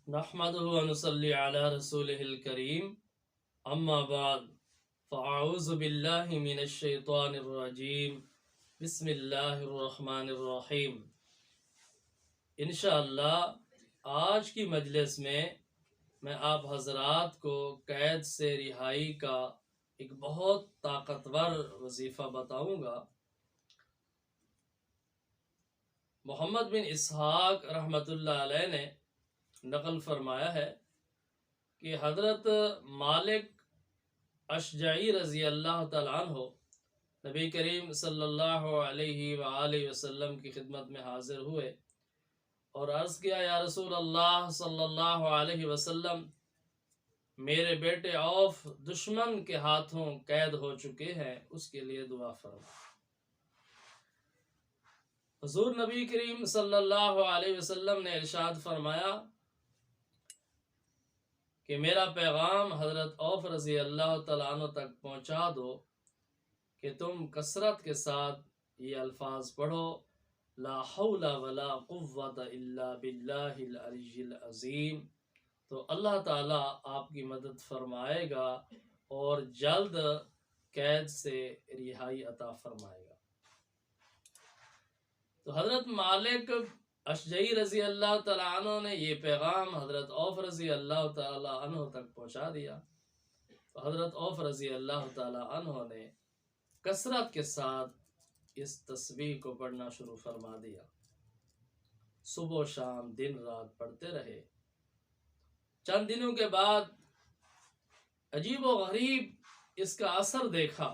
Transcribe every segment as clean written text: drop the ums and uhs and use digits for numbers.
نحمده ونصلي على رسوله الكريم اما بعد فاعوذ باللہ من الشیطان الرجیم بسم اللہ الرحمن الرحیم۔ انشاءاللہ آج کی مجلس میں آپ حضرات کو قید سے رہائی کا ایک بہت طاقتور وظیفہ بتاؤں گا۔ محمد بن اسحاق رحمۃ اللہ علیہ نے نقل فرمایا ہے کہ حضرت مالک اشجعی رضی اللہ تعالیٰ عنہ نبی کریم صلی اللہ علیہ وآلہ وسلم کی خدمت میں حاضر ہوئے اور عرض کیا، یا رسول اللہ صلی اللہ علیہ وسلم، میرے بیٹے عوف دشمن کے ہاتھوں قید ہو چکے ہیں، اس کے لیے دعا فرما۔ حضور نبی کریم صلی اللہ علیہ وسلم نے ارشاد فرمایا کہ میرا پیغام حضرت عوف رضی اللہ تعالیٰ عنہ تک پہنچا دو کہ تم کثرت کے ساتھ یہ الفاظ پڑھو، لا حول ولا قوت الا باللہ العلی العظیم، تو اللہ تعالیٰ آپ کی مدد فرمائے گا اور جلد قید سے رہائی عطا فرمائے گا۔ تو حضرت مالک اشجعی رضی اللہ تعالیٰ عنہ نے یہ پیغام حضرت عوف رضی اللہ تعالیٰ عنہ تک پہنچا دیا۔ تو حضرت عوف رضی اللہ تعالیٰ عنہ نے کثرت کے ساتھ اس تسبیح کو پڑھنا شروع فرما دیا، صبح و شام دن رات پڑھتے رہے۔ چند دنوں کے بعد عجیب و غریب اس کا اثر دیکھا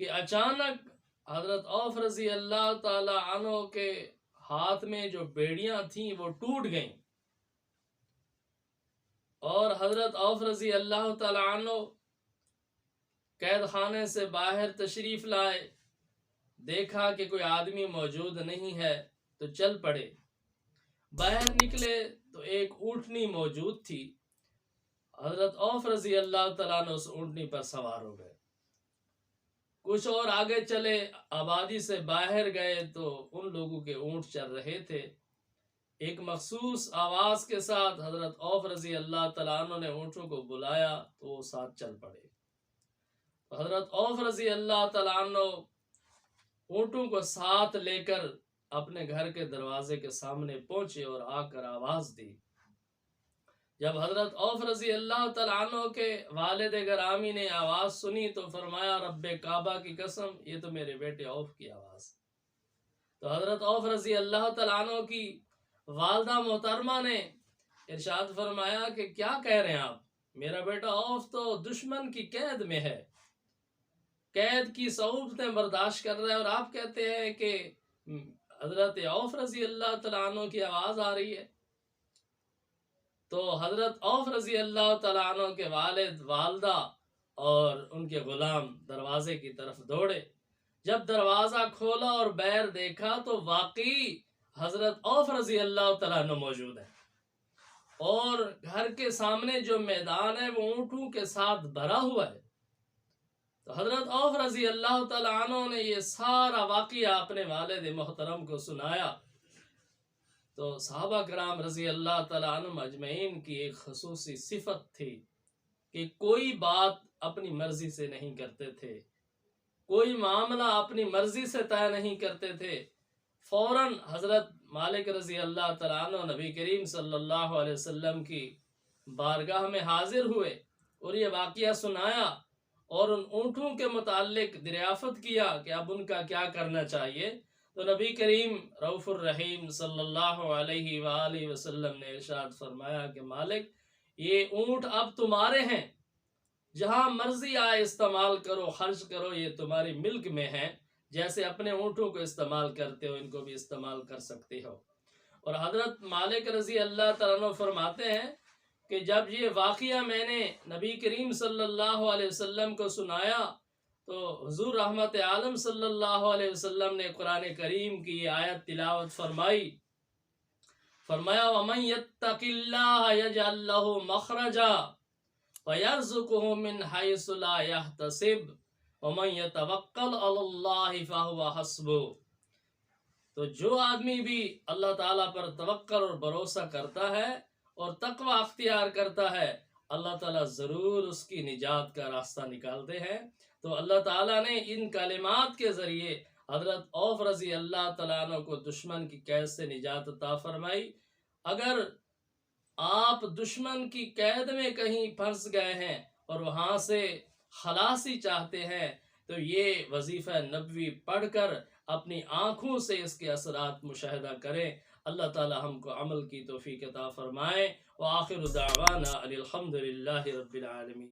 کہ اچانک حضرت عوف رضی اللہ تعالی عنہ کے ہاتھ میں جو بیڑیاں تھیں وہ ٹوٹ گئیں، اور حضرت عوف رضی اللہ تعالی عنہ قید خانے سے باہر تشریف لائے، دیکھا کہ کوئی آدمی موجود نہیں ہے تو چل پڑے۔ باہر نکلے تو ایک اونٹنی موجود تھی، حضرت عوف رضی اللہ تعالیٰ عنہ اس اونٹنی پر سوار ہو گئے۔ کچھ اور آگے چلے، آبادی سے باہر گئے تو ان لوگوں کے اونٹ چل رہے تھے۔ ایک مخصوص آواز کے ساتھ حضرت عوف رضی اللہ تعالیٰ عنہ نے اونٹوں کو بلایا تو وہ ساتھ چل پڑے۔ حضرت عوف رضی اللہ تعالیٰ عنہ اونٹوں کو ساتھ لے کر اپنے گھر کے دروازے کے سامنے پہنچے اور آ کر آواز دی۔ جب حضرت عوف رضی اللہ تعالیٰ عنہ کے والد گرامی نے آواز سنی تو فرمایا، رب کعبہ کی قسم، یہ تو میرے بیٹے عوف کی آواز۔ تو حضرت عوف رضی اللہ تعالیٰ عنہ کی والدہ محترمہ نے ارشاد فرمایا کہ کیا کہہ رہے ہیں آپ، میرا بیٹا عوف تو دشمن کی قید میں ہے، قید کی صعوبتیں برداشت کر رہا ہے، اور آپ کہتے ہیں کہ حضرت عوف رضی اللہ تعالیٰ عنہ کی آواز آ رہی ہے۔ تو حضرت عوف رضی اللہ تعالیٰ عنہ کے والد، والدہ اور ان کے غلام دروازے کی طرف دوڑے۔ جب دروازہ کھولا اور باہر دیکھا تو واقعی حضرت عوف رضی اللہ تعالیٰ عنہ موجود ہے، اور گھر کے سامنے جو میدان ہے وہ اونٹوں کے ساتھ بھرا ہوا ہے۔ تو حضرت عوف رضی اللہ تعالیٰ عنہ نے یہ سارا واقعہ اپنے والد محترم کو سنایا۔ تو صحابہ کرام رضی اللہ تعالیٰ عنہ اجمعین کی ایک خصوصی صفت تھی کہ کوئی بات اپنی مرضی سے نہیں کرتے تھے، کوئی معاملہ اپنی مرضی سے طے نہیں کرتے تھے۔ فوراً حضرت مالک رضی اللہ تعالیٰ عنہ نبی کریم صلی اللہ علیہ وسلم کی بارگاہ میں حاضر ہوئے اور یہ واقعہ سنایا، اور ان اونٹوں کے متعلق دریافت کیا کہ اب ان کا کیا کرنا چاہیے۔ تو نبی کریم رؤوف الرحیم صلی اللہ علیہ وآلہ وسلم نے ارشاد فرمایا کہ مالک، یہ اونٹ اب تمہارے ہیں، جہاں مرضی آئے استعمال کرو، خرچ کرو، یہ تمہاری ملک میں ہیں، جیسے اپنے اونٹوں کو استعمال کرتے ہو ان کو بھی استعمال کر سکتے ہو۔ اور حضرت مالک رضی اللہ تعالیٰ عنہ فرماتے ہیں کہ جب یہ واقعہ میں نے نبی کریم صلی اللہ علیہ وسلم کو سنایا تو حضور رحمت عالم صلی اللہ علیہ وسلم نے قرآن کریم کی یہ آیت تلاوت فرمائی، فرمایا وَمَن يَتَّقِ اللَّهَ يَجْعَل لَّهُ مَخْرَجًا وَيَرْزُقْهُ مِنْ حَيْثُ لَا يَحْتَسِبُ وَمَن يَتَوَكَّلْ عَلَى اللَّهِ فَهُوَ حَسْبُهُ۔ تو جو آدمی بھی اللہ تعالیٰ پر توکل اور بھروسہ کرتا ہے اور تقوی اختیار کرتا ہے، اللہ تعالیٰ ضرور اس کی نجات کا راستہ نکالتے ہیں۔ تو اللہ تعالیٰ نے ان کلمات کے ذریعے حضرت عوف رضی اللہ تعالیٰ عنہ کو دشمن کی قید سے نجات عطا فرمائی۔ اگر آپ دشمن کی قید میں کہیں پھنس گئے ہیں اور وہاں سے خلاصی چاہتے ہیں تو یہ وظیفہ نبوی پڑھ کر اپنی آنکھوں سے اس کے اثرات مشاہدہ کریں۔ اللہ تعالی ہم کو عمل کی توفیق عطا فرمائے۔ وآخر دعوانا ان الحمد للہ رب العالمین۔